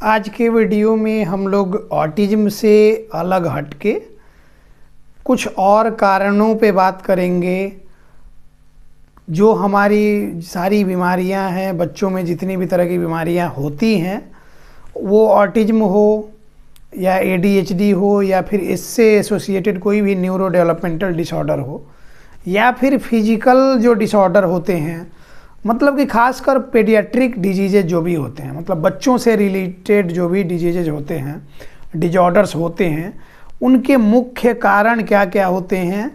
आज के वीडियो में हम लोग ऑटिज्म से अलग हटके कुछ और कारणों पे बात करेंगे। जो हमारी सारी बीमारियां हैं, बच्चों में जितनी भी तरह की बीमारियां होती हैं, वो ऑटिज्म हो या ADHD हो या फिर इससे एसोसिएटेड कोई भी न्यूरो डेवलपमेंटल डिसऑर्डर हो या फिर फिजिकल जो डिसऑर्डर होते हैं, मतलब कि खासकर पेडियाट्रिक डिजीजेज जो भी होते हैं, मतलब बच्चों से रिलेटेड जो भी डिजीजेज होते हैं, डिजॉर्डर्स होते हैं, उनके मुख्य कारण क्या क्या होते हैं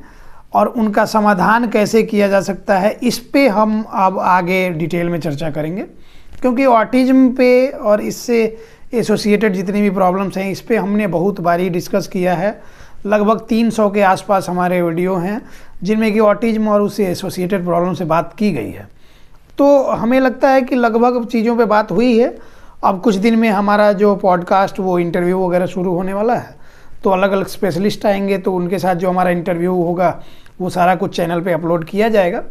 और उनका समाधान कैसे किया जा सकता है, इस पे हम अब आगे डिटेल में चर्चा करेंगे। क्योंकि ऑटिज्म पे और इससे एसोसिएटेड जितनी भी प्रॉब्लम्स हैं, इस पे हमने बहुत बारी डिस्कस किया है। लगभग 300 के आसपास हमारे वीडियो हैं जिनमें कि ऑटिज्म और उससे एसोसिएटेड प्रॉब्लम से बात की गई है। तो हमें लगता है कि लगभग चीज़ों पे बात हुई है। अब कुछ दिन में हमारा जो पॉडकास्ट वो इंटरव्यू वगैरह शुरू होने वाला है, तो अलग अलग स्पेशलिस्ट आएंगे, तो उनके साथ जो हमारा इंटरव्यू होगा वो सारा कुछ चैनल पे अपलोड किया जाएगा।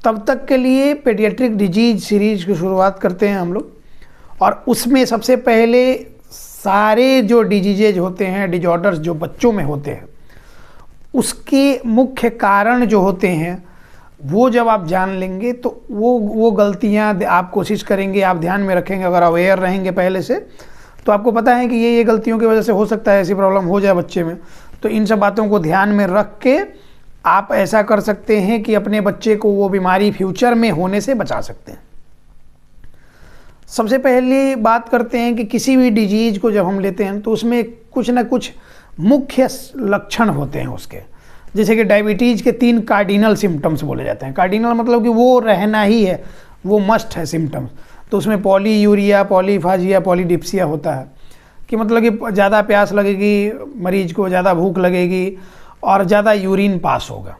तब तक के लिए पेडियाट्रिक डिजीज सीरीज की शुरुआत करते हैं हम लोग, और उसमें सबसे पहले सारे जो डिजीजेज होते हैं, डिजॉर्डर्स जो बच्चों में होते हैं, उसके मुख्य कारण जो होते हैं वो जब आप जान लेंगे तो वो गलतियां आप कोशिश करेंगे, आप ध्यान में रखेंगे। अगर अवेयर रहेंगे पहले से, तो आपको पता है कि ये गलतियों की वजह से हो सकता है ऐसी प्रॉब्लम हो जाए बच्चे में। तो इन सब बातों को ध्यान में रख के आप ऐसा कर सकते हैं कि अपने बच्चे को वो बीमारी फ्यूचर में होने से बचा सकते हैं। सबसे पहले बात करते हैं कि किसी भी डिजीज को जब हम लेते हैं तो उसमें कुछ ना कुछ मुख्य लक्षण होते हैं उसके। जैसे कि डायबिटीज़ के 3 कार्डिनल सिम्टम्स बोले जाते हैं। कार्डिनल मतलब कि वो रहना ही है, वो मस्ट है सिम्टम्स। तो उसमें पॉलीयूरिया, पॉलीफाजिया, पॉलीडिप्सिया होता है कि मतलब कि ज़्यादा प्यास लगेगी मरीज को, ज़्यादा भूख लगेगी और ज़्यादा यूरिन पास होगा।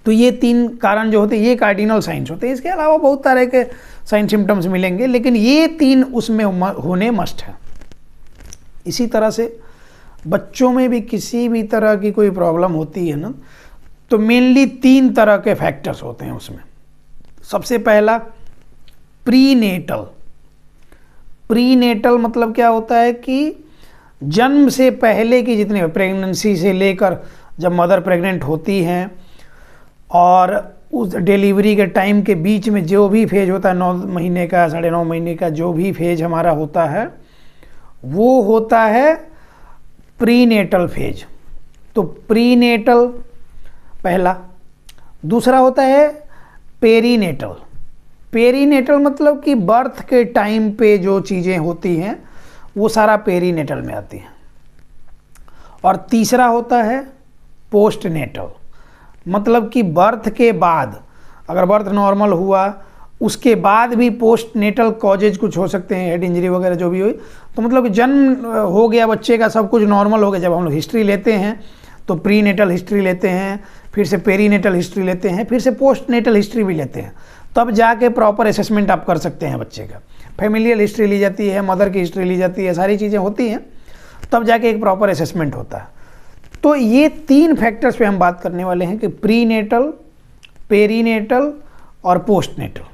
तो ये 3 कारण जो होते हैं ये कार्डिनल साइंस होते हैं। इसके अलावा बहुत तरह के साइन सिम्टम्स मिलेंगे, लेकिन ये 3 उसमें होने मस्ट है। इसी तरह से बच्चों में भी किसी भी तरह की कोई प्रॉब्लम होती है ना, तो मेनली 3 तरह के फैक्टर्स होते हैं उसमें। सबसे पहला प्रीनेटल। प्रीनेटल मतलब क्या होता है कि जन्म से पहले की जितने, प्रेगनेंसी से लेकर जब मदर प्रेग्नेंट होती हैं और उस डिलीवरी के टाइम के बीच में जो भी फेज होता है, 9 महीने का, 9.5 महीने का जो भी फेज हमारा होता है, वो होता है प्रीनेटल फेज। तो प्रीनेटल पहला। दूसरा होता है पेरीनेटल। पेरीनेटल मतलब कि बर्थ के टाइम पे जो चीज़ें होती हैं वो सारा पेरीनेटल में आती हैं। और तीसरा होता है पोस्टनेटल, मतलब कि बर्थ के बाद, अगर बर्थ नॉर्मल हुआ उसके बाद भी पोस्टनेटल कॉजेज कुछ हो सकते हैं, हेड इंजरी वगैरह जो भी हुई, तो मतलब कि जन्म हो गया बच्चे का, सब कुछ नॉर्मल हो गया। जब हम लोग हिस्ट्री लेते हैं तो प्रीनेटल हिस्ट्री लेते हैं, फिर से पेरीनेटल हिस्ट्री लेते हैं, फिर से पोस्टनेटल हिस्ट्री भी लेते हैं, तब जाके प्रॉपर असेसमेंट आप कर सकते हैं बच्चे का। फैमिलियल हिस्ट्री ली जाती है, मदर की हिस्ट्री ली जाती है, सारी चीज़ें होती हैं, तब जाके एक प्रॉपर असेसमेंट होता है। तो ये 3 फैक्टर्स पे हम बात करने वाले हैं कि प्रीनेटल, पेरीनेटल और पोस्टनेटल।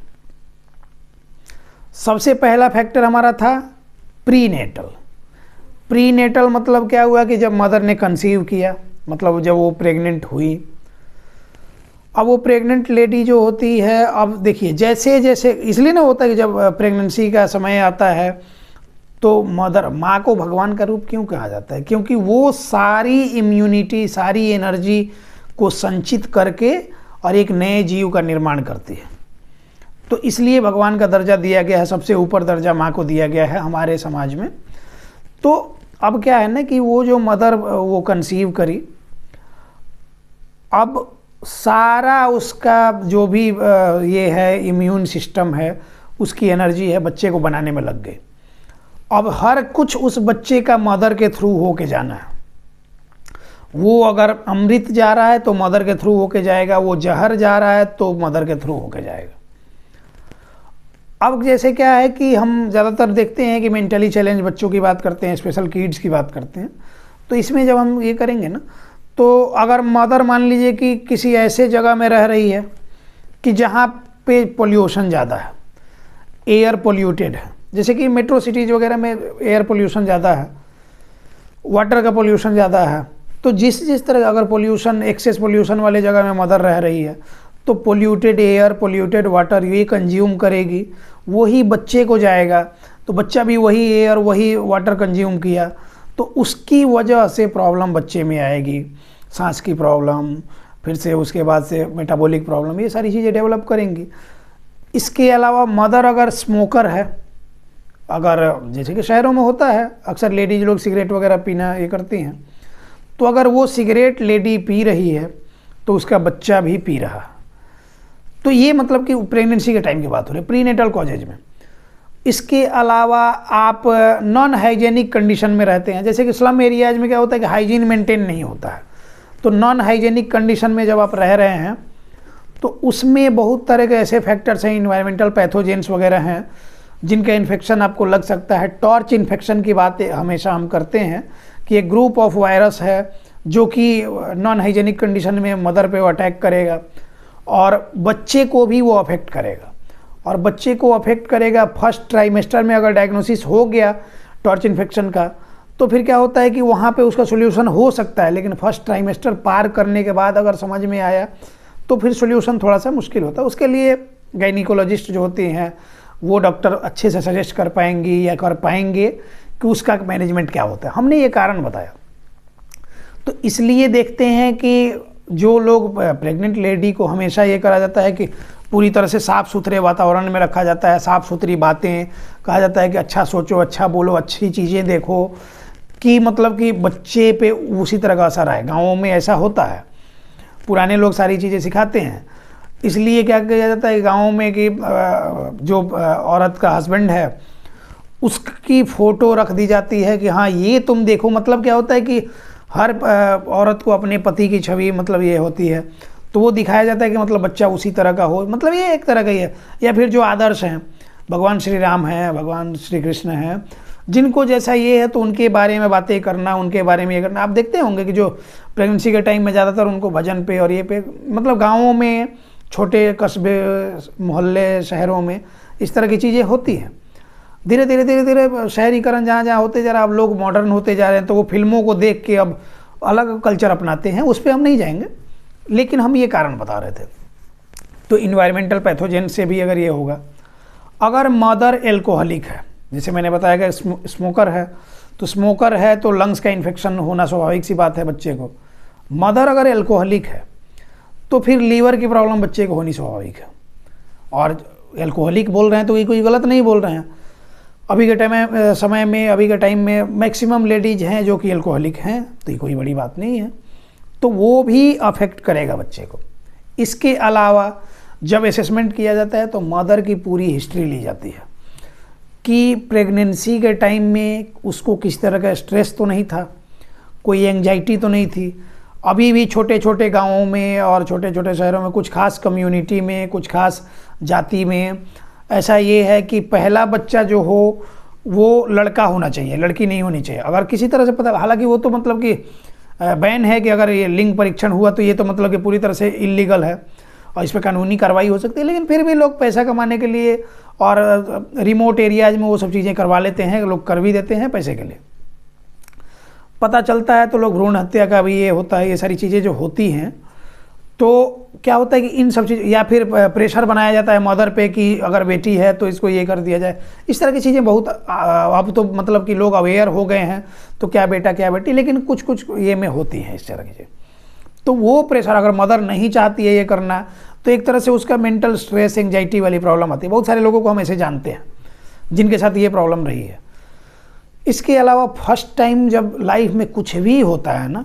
सबसे पहला फैक्टर हमारा था प्रीनेटल। प्रीनेटल मतलब क्या हुआ कि जब मदर ने कंसीव किया, मतलब जब वो प्रेग्नेंट हुई। अब वो प्रेग्नेंट लेडी जो होती है, अब देखिए जैसे जैसे इसलिए ना होता है कि जब प्रेगनेंसी का समय आता है तो मदर, माँ को भगवान का रूप क्यों कहा जाता है? क्योंकि वो सारी इम्यूनिटी, सारी एनर्जी को संचित करके और एक नए जीव का निर्माण करती है। तो इसलिए भगवान का दर्जा दिया गया है, सबसे ऊपर दर्जा माँ को दिया गया है हमारे समाज में। तो अब क्या है ना कि वो जो मदर वो कंसीव करी, अब सारा उसका जो भी ये है इम्यून सिस्टम है, उसकी एनर्जी है, बच्चे को बनाने में लग गई। अब हर कुछ उस बच्चे का मदर के थ्रू होके जाना है। वो अगर अमृत जा रहा है तो मदर के थ्रू होके जाएगा, वो जहर जा रहा है तो मदर के थ्रू होके जाएगा। अब जैसे क्या है कि हम ज़्यादातर देखते हैं कि मेंटली चैलेंज बच्चों की बात करते हैं, स्पेशल किड्स की बात करते हैं। तो इसमें जब हम ये करेंगे ना, तो अगर मदर मान लीजिए कि किसी ऐसे जगह में रह रही है कि जहाँ पे पोल्यूशन ज़्यादा है, एयर पोल्यूटेड है, जैसे कि मेट्रो सिटीज़ वगैरह में एयर पोल्यूशन ज़्यादा है, वाटर का पोल्यूशन ज़्यादा है, तो जिस जिस तरह अगर पोल्यूशन एक्सेस पोल्यूशन वाले जगह में मदर रह रही है तो पोल्यूटेड एयर पोल्यूटेड वाटर ये कंज्यूम करेगी, वही बच्चे को जाएगा, तो बच्चा भी वही एयर वही वाटर कंज्यूम किया, तो उसकी वजह से प्रॉब्लम बच्चे में आएगी, सांस की प्रॉब्लम, फिर से उसके बाद से मेटाबॉलिक प्रॉब्लम, ये सारी चीज़ें डेवलप करेंगी। इसके अलावा मदर अगर स्मोकर है, अगर जैसे कि शहरों में होता है अक्सर लेडीज लोग सिगरेट वगैरह पीना ये करती हैं, तो अगर वो सिगरेट लेडी पी रही है तो उसका बच्चा भी पी रहा है, तो ये मतलब कि प्रेगनेंसी के टाइम की बात हो रही है, प्रीनेटल कॉजेज में। इसके अलावा आप नॉन हाइजेनिक कंडीशन में रहते हैं, जैसे कि स्लम एरियाज में क्या होता है कि हाइजीन मेंटेन नहीं होता है, तो नॉन हाइजेनिक कंडीशन में जब आप रह रहे हैं तो उसमें बहुत तरह के ऐसे फैक्टर्स हैं, इन्वायरमेंटल पैथोजेंस वगैरह हैं जिनका इन्फेक्शन आपको लग सकता है। टॉर्च इन्फेक्शन की बात हमेशा हम करते हैं कि एक ग्रुप ऑफ वायरस है जो कि नॉन हाइजेनिक कंडीशन में मदर पे वो अटैक करेगा और बच्चे को भी वो अफेक्ट करेगा, और बच्चे को अफेक्ट करेगा फर्स्ट ट्राइमेस्टर में अगर डायग्नोसिस हो गया टॉर्च इन्फेक्शन का, तो फिर क्या होता है कि वहाँ पे उसका सोल्यूशन हो सकता है, लेकिन फर्स्ट ट्राइमेस्टर पार करने के बाद अगर समझ में आया तो फिर सोल्यूशन थोड़ा सा मुश्किल होता है। उसके लिए गायनिकोलॉजिस्ट जो होते हैं वो डॉक्टर अच्छे से सजेस्ट कर पाएंगी या कर पाएंगे कि उसका मैनेजमेंट क्या होता है। हमने ये कारण बताया, तो इसलिए देखते हैं कि जो लोग प्रेग्नेंट लेडी को हमेशा ये करा जाता है कि पूरी तरह से साफ़ सुथरे वातावरण में रखा जाता है, साफ़ सुथरी बातें कहा जाता है कि अच्छा सोचो, अच्छा बोलो, अच्छी चीज़ें देखो, कि मतलब कि बच्चे पे उसी तरह का असर आए। गाँवों में ऐसा होता है, पुराने लोग सारी चीज़ें सिखाते हैं, इसलिए क्या किया जाता है गाँव में कि जो औरत का हस्बैंड है उसकी फ़ोटो रख दी जाती है कि हाँ ये तुम देखो। मतलब क्या होता है कि हर औरत को अपने पति की छवि मतलब ये होती है, तो वो दिखाया जाता है कि मतलब बच्चा उसी तरह का हो, मतलब ये एक तरह का ही है। या फिर जो आदर्श हैं, भगवान श्री राम हैं, भगवान श्री कृष्ण हैं, जिनको जैसा ये है तो उनके बारे में बातें करना, उनके बारे में ये करना। आप देखते होंगे कि जो प्रेगनेंसी के टाइम में ज़्यादातर उनको भजन पे और ये पे, मतलब गाँवों में, छोटे कस्बे, मोहल्ले, शहरों में इस तरह की चीज़ें होती हैं। धीरे धीरे शहरीकरण जहाँ जहाँ होते जा रहा है, अब लोग मॉडर्न होते जा रहे हैं, तो वो फिल्मों को देख के अब अलग कल्चर अपनाते हैं, उस पर हम नहीं जाएंगे, लेकिन हम ये कारण बता रहे थे। तो इन्वायरमेंटल पैथोजेन से भी अगर ये होगा, अगर मदर एल्कोहलिक है, जैसे मैंने बताया कि स्मोकर है, तो स्मोकर है तो लंग्स का इन्फेक्शन होना स्वाभाविक सी बात है बच्चे को। मदर अगर एल्कोहलिक है तो फिर लीवर की प्रॉब्लम बच्चे को होनी स्वाभाविक है। और एल्कोहलिक बोल रहे हैं तो ये कोई गलत नहीं बोल रहे हैं, अभी के टाइम में मैक्सिमम लेडीज हैं जो कि एल्कोहलिक हैं, तो ये कोई बड़ी बात नहीं है, तो वो भी अफेक्ट करेगा बच्चे को। इसके अलावा जब असेसमेंट किया जाता है तो मदर की पूरी हिस्ट्री ली जाती है कि प्रेगनेंसी के टाइम में उसको किस तरह का स्ट्रेस तो नहीं था, कोई एंजाइटी तो नहीं थी। अभी भी छोटे छोटे गाँवों में और छोटे छोटे शहरों में, कुछ खास कम्युनिटी में, कुछ खास जाति में ऐसा ये है कि पहला बच्चा जो हो वो लड़का होना चाहिए, लड़की नहीं होनी चाहिए। अगर किसी तरह से पता, हालांकि वो तो मतलब कि बैन है कि अगर ये लिंग परीक्षण हुआ तो ये तो मतलब कि पूरी तरह से इलीगल है और इस पर कानूनी कार्रवाई हो सकती है, लेकिन फिर भी लोग पैसा कमाने के लिए और रिमोट एरियाज में वो सब चीज़ें करवा लेते हैं, लोग कर भी देते हैं पैसे के लिए। पता चलता है तो लोग भ्रूण हत्या का भी ये होता है, ये सारी चीज़ें जो होती हैं, तो क्या होता है कि इन सब चीज़, या फिर प्रेशर बनाया जाता है मदर पे कि अगर बेटी है तो इसको ये कर दिया जाए। इस तरह की चीज़ें बहुत अब तो मतलब कि लोग अवेयर हो गए हैं, तो क्या बेटा क्या बेटी, लेकिन कुछ कुछ ये में होती हैं इस तरह की चीज़ें। तो वो प्रेशर अगर मदर नहीं चाहती है ये करना, तो एक तरह से उसका मेंटल स्ट्रेस, एंजाइटी वाली प्रॉब्लम आती है। बहुत सारे लोगों को हम ऐसे जानते हैं जिनके साथ ये प्रॉब्लम रही है। इसके अलावा फर्स्ट टाइम जब लाइफ में कुछ भी होता है ना,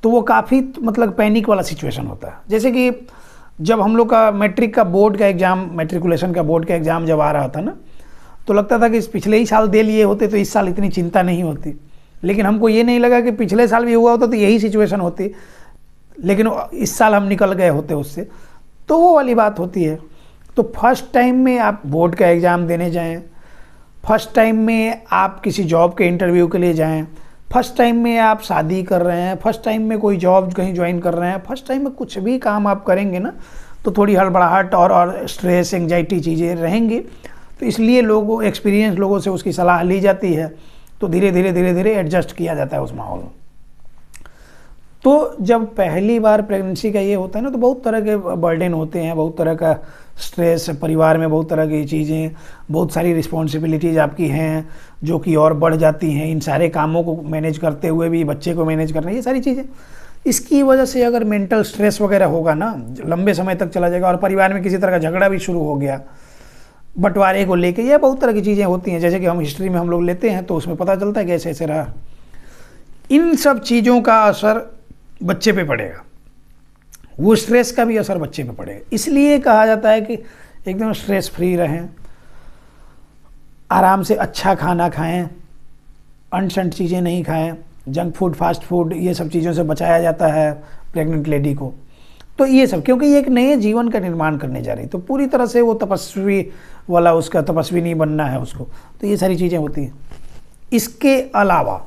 तो वो काफ़ी मतलब पैनिक वाला सिचुएशन होता है। जैसे कि जब हम लोग का मैट्रिक का बोर्ड का एग्ज़ाम, मैट्रिकुलेशन का बोर्ड का एग्ज़ाम जब आ रहा था ना, तो लगता था कि इस पिछले ही साल दे लिए होते तो इस साल इतनी चिंता नहीं होती, लेकिन हमको ये नहीं लगा कि पिछले साल भी हुआ होता तो यही सिचुएशन होती, लेकिन इस साल हम निकल गए होते उससे। तो वो वाली बात होती है। तो फर्स्ट टाइम में आप बोर्ड का एग्ज़ाम देने जाएँ, फर्स्ट टाइम में आप किसी जॉब के इंटरव्यू के लिए जाएँ, फर्स्ट टाइम में आप शादी कर रहे हैं, फर्स्ट टाइम में कोई जॉब कहीं ज्वाइन कर रहे हैं, फर्स्ट टाइम में कुछ भी काम आप करेंगे ना, तो थोड़ी हड़बड़ाहट और स्ट्रेस, एंजाइटी चीज़ें रहेंगी। तो इसलिए लोगों एक्सपीरियंस लोगों से उसकी सलाह ली जाती है, तो धीरे धीरे एडजस्ट किया जाता है उस माहौल में। तो जब पहली बार प्रेगनेंसी का ये होता है ना, तो बहुत तरह के बर्डन होते हैं, बहुत तरह का स्ट्रेस, परिवार में बहुत तरह की चीज़ें, बहुत सारी रिस्पॉन्सिबिलिटीज़ आपकी हैं जो कि और बढ़ जाती हैं। इन सारे कामों को मैनेज करते हुए भी बच्चे को मैनेज करना, ये सारी चीज़ें, इसकी वजह से अगर मेंटल स्ट्रेस वगैरह होगा ना, लंबे समय तक चला जाएगा, और परिवार में किसी तरह का झगड़ा भी शुरू हो गया बंटवारे को लेके, ये बहुत तरह की चीज़ें होती हैं। जैसे कि हम हिस्ट्री में हम लोग लेते हैं तो उसमें पता चलता है कि ऐसे ऐसे रहा। इन सब चीज़ों का असर बच्चे पे पड़ेगा, वो स्ट्रेस का भी असर बच्चे पे पड़ेगा। इसलिए कहा जाता है कि एकदम स्ट्रेस फ्री रहें, आराम से अच्छा खाना खाएं, अनसंट चीज़ें नहीं खाएं, जंक फूड, फास्ट फूड, ये सब चीज़ों से बचाया जाता है प्रेग्नेंट लेडी को। तो ये सब क्योंकि ये एक नए जीवन का निर्माण करने जा रही, तो पूरी तरह से वो तपस्वी वाला, उसका तपस्वी नहीं बनना है उसको, तो ये सारी चीज़ें होती हैं। इसके अलावा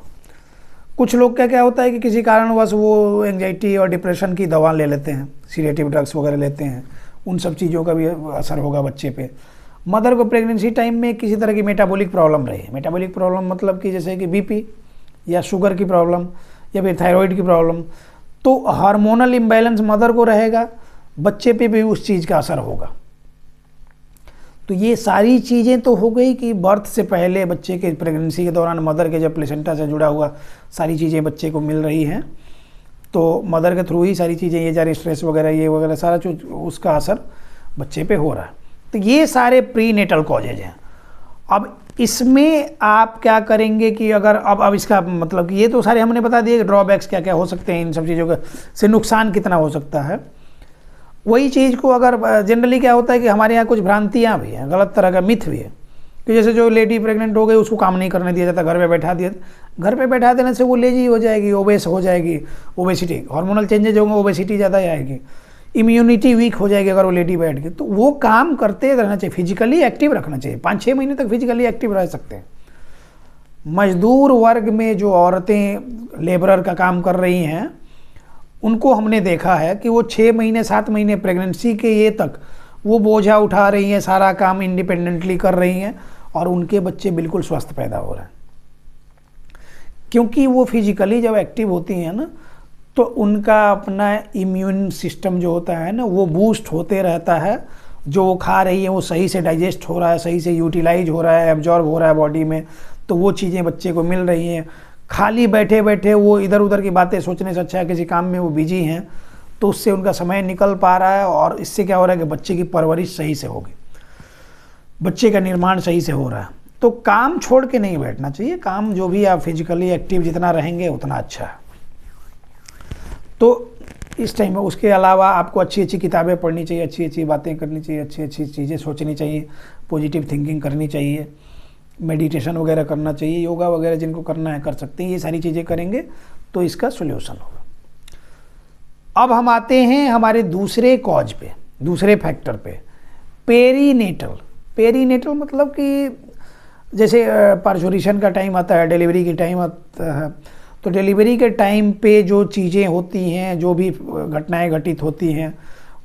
कुछ लोग क्या क्या होता है कि किसी कारणवश वो एंजाइटी और डिप्रेशन की दवा ले लेते हैं, सीडेटिव ड्रग्स वगैरह लेते हैं, उन सब चीज़ों का भी असर होगा बच्चे पे। मदर को प्रेगनेंसी टाइम में किसी तरह की मेटाबॉलिक प्रॉब्लम रही, मेटाबॉलिक प्रॉब्लम मतलब कि जैसे कि बीपी या शुगर की प्रॉब्लम या फिर थायराइड की प्रॉब्लम, तो हार्मोनल इम्बैलेंस मदर को रहेगा, बच्चे पे भी उस चीज़ का असर होगा। तो ये सारी चीज़ें तो हो गई कि बर्थ से पहले बच्चे के प्रेगनेंसी के दौरान मदर के जब प्लेसेंटा से जुड़ा हुआ सारी चीज़ें बच्चे को मिल रही हैं, तो मदर के थ्रू ही सारी चीज़ें ये जा रही, स्ट्रेस वगैरह ये वगैरह सारा जो उसका असर बच्चे पे हो रहा है। तो ये सारे प्री नेटल कॉजेज हैं। अब इसमें आप क्या करेंगे कि अगर अब इसका मतलब कि ये तो सारे हमने बता दिए ड्रॉबैक्स क्या क्या हो सकते हैं, इन सब चीज़ों का से नुकसान कितना हो सकता है। वही चीज़ को अगर जनरली क्या होता है कि हमारे यहाँ कुछ भ्रांतियाँ भी हैं, गलत तरह का मिथ भी है कि जैसे जो लेडी प्रेग्नेंट हो गई उसको काम नहीं करने दिया जाता, घर पे बैठा दिया, घर पे बैठा देने से वो लेजी हो जाएगी, ओबेस हो जाएगी, ओबेसिटी, हार्मोनल चेंजेज होंगे, ओबेसिटी ज़्यादा आएगी, इम्यूनिटी वीक हो जाएगी अगर वो लेडी बैठ गई। तो वो काम करते रहना चाहिए, फिजिकली एक्टिव रखना चाहिए, 5-6 महीने तक फिजिकली एक्टिव रह सकते हैं। मजदूर वर्ग में जो औरतें लेबरर का काम कर रही हैं, उनको हमने देखा है कि वो 6 महीने 7 महीने प्रेगनेंसी के ये तक वो बोझा उठा रही हैं, सारा काम इंडिपेंडेंटली कर रही हैं, और उनके बच्चे बिल्कुल स्वस्थ पैदा हो रहे हैं। क्योंकि वो फिजिकली जब एक्टिव होती हैं ना, तो उनका अपना इम्यून सिस्टम जो होता है ना, वो बूस्ट होते रहता है। जो वो खा रही है वो सही से डाइजेस्ट हो रहा है, सही से यूटिलाइज हो रहा है, एब्जॉर्ब हो रहा है बॉडी में, तो वो चीज़ें बच्चे को मिल रही हैं। खाली बैठे बैठे वो इधर उधर की बातें सोचने से अच्छा है किसी काम में वो बिजी हैं, तो उससे उनका समय निकल पा रहा है, और इससे क्या हो रहा है कि बच्चे की परवरिश सही से होगी, बच्चे का निर्माण सही से हो रहा है। तो काम छोड़ के नहीं बैठना चाहिए, काम जो भी आप फिजिकली एक्टिव जितना रहेंगे उतना अच्छा है। तो इस टाइम में उसके अलावा आपको अच्छी अच्छी किताबें पढ़नी चाहिए, अच्छी अच्छी बातें करनी चाहिए, अच्छी अच्छी चीज़ें सोचनी चाहिए, पॉजिटिव थिंकिंग करनी चाहिए, मेडिटेशन वगैरह करना चाहिए, योगा वगैरह जिनको करना है कर सकते हैं। ये सारी चीज़ें करेंगे तो इसका सोल्यूशन होगा। अब हम आते हैं हमारे दूसरे कॉज पे, दूसरे फैक्टर पे, पेरीनेटल। पेरीनेटल मतलब कि जैसे पार्चुरेशन का टाइम आता है, डिलीवरी की टाइम आता है, तो डिलीवरी के टाइम पे जो चीज़ें होती हैं, जो भी घटनाएं घटित होती हैं,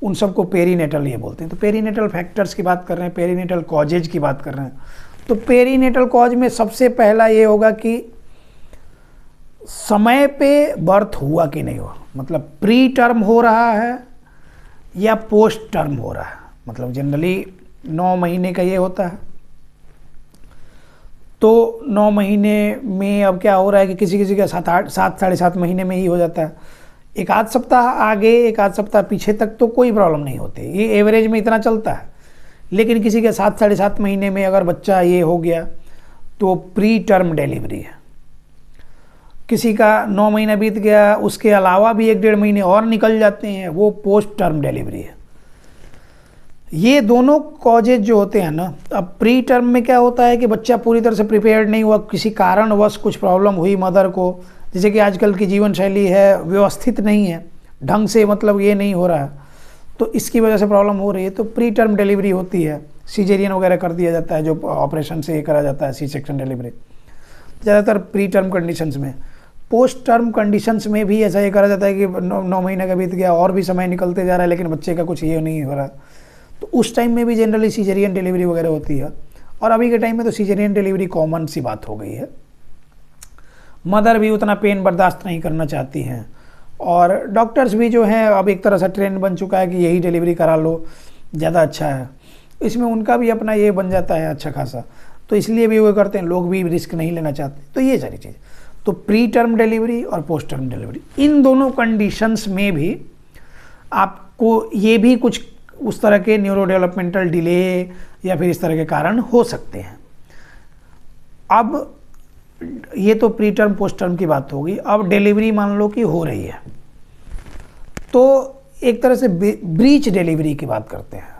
उन सबको पेरीनेटल ये बोलते हैं। तो पेरीनेटल फैक्टर्स की बात कर रहे हैं, पेरीनेटल कॉजेज की बात कर रहे हैं। तो पेरीनेटल कॉज में सबसे पहला ये होगा कि समय पे बर्थ हुआ कि नहीं हुआ, मतलब प्री टर्म हो रहा है या पोस्ट टर्म हो रहा है। मतलब जनरली 9 महीने का ये होता है, तो 9 महीने में अब क्या हो रहा है कि किसी किसी का 7 साढ़े 7 महीने में ही हो जाता है। एक आध सप्ताह आगे एक आध सप्ताह पीछे तक तो कोई प्रॉब्लम नहीं होती, ये एवरेज में इतना चलता है। लेकिन किसी के 7 साढ़े 7 महीने में अगर बच्चा ये हो गया तो प्री टर्म डिलीवरी है। किसी का 9 महीना बीत गया, उसके अलावा भी 1-1.5 महीने और निकल जाते हैं, वो पोस्ट टर्म डिलीवरी है। ये दोनों कॉजेज जो होते हैं ना, अब प्री टर्म में क्या होता है कि बच्चा पूरी तरह से प्रिपेयर्ड नहीं हुआ, किसी कारणवश कुछ प्रॉब्लम हुई मदर को, जैसे कि आजकल की जीवन शैली है, व्यवस्थित नहीं है ढंग से, मतलब ये नहीं हो रहा है, तो इसकी वजह से प्रॉब्लम हो रही है, तो प्री टर्म डिलीवरी होती है। सीजेरियन वगैरह कर दिया जाता है, जो ऑपरेशन से ये करा जाता है, सी सेक्शन डिलीवरी ज़्यादातर प्री टर्म कंडीशंस में। पोस्ट टर्म कंडीशंस में भी ऐसा ये करा जाता है कि 9 महीने का बीत गया और भी समय निकलते जा रहा है, लेकिन बच्चे का कुछ ये नहीं हो रहा, तो उस टाइम में भी जनरली सीजेरियन डिलीवरी वगैरह होती है। और अभी के टाइम में तो सीजरियन डिलीवरी कॉमन सी बात हो गई है। मदर भी उतना पेन बर्दाश्त नहीं करना चाहती हैं और डॉक्टर्स भी जो हैं अब एक तरह से ट्रेंड बन चुका है कि यही डिलीवरी करा लो, ज़्यादा अच्छा है। इसमें उनका भी अपना ये बन जाता है अच्छा खासा, तो इसलिए भी वो करते हैं, लोग भी रिस्क नहीं लेना चाहते। तो ये सारी चीज़, तो प्री टर्म डिलीवरी और पोस्ट टर्म डिलीवरी, इन दोनों कंडीशंस में भी आपको ये भी कुछ उस तरह के न्यूरो डेवलपमेंटल डिले या फिर इस तरह के कारण हो सकते हैं। अब ये तो प्री टर्म पोस्ट टर्म की बात होगी। अब डिलीवरी मान लो कि हो रही है, तो एक तरह से ब्रीच डिलीवरी की बात करते हैं।